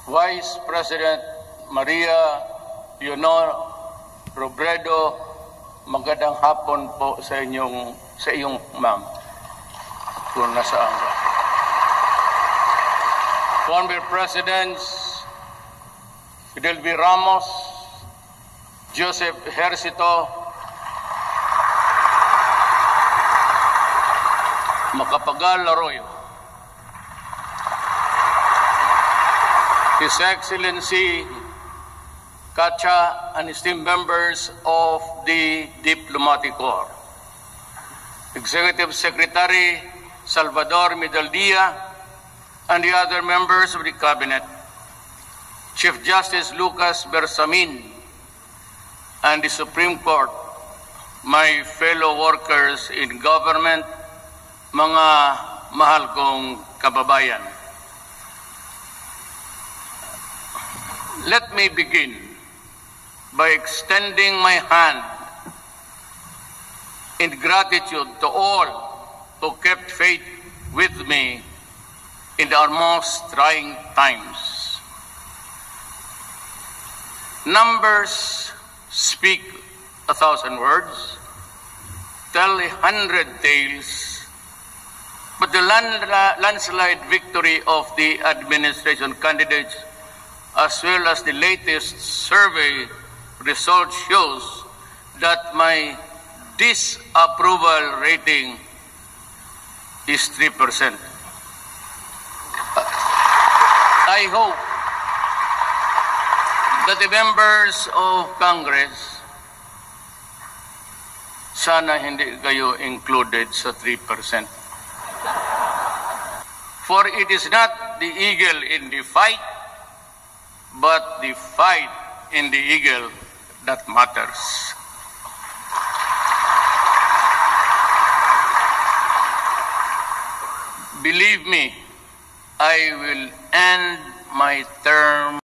Vice President Maria Leonor Robredo, magandang hapon po sa iyong ma'am, kung nasaan ka. Former Presidents Fidel V. Ramos, Joseph Ejercito, Macapagal Arroyo, His Excellency Kacha and esteemed members of the Diplomatic Corps, Executive Secretary Salvador Medaldia, and the other members of the Cabinet, Chief Justice Lucas Bersamin, and the Supreme Court, my fellow workers in government, mga mahal kong kababayan. Let me begin by extending my hand in gratitude to all who kept faith with me in our most trying times. Numbers speak 1,000 words, tell 100 tales, but the landslide victory of the administration candidates, as well as the latest survey result, shows that my disapproval rating is 3%. I hope that the members of Congress, sana hindi kayo included sa 3%. For it is not the eagle in the fight, but the fight in the eagle that matters. Believe me, I will end my term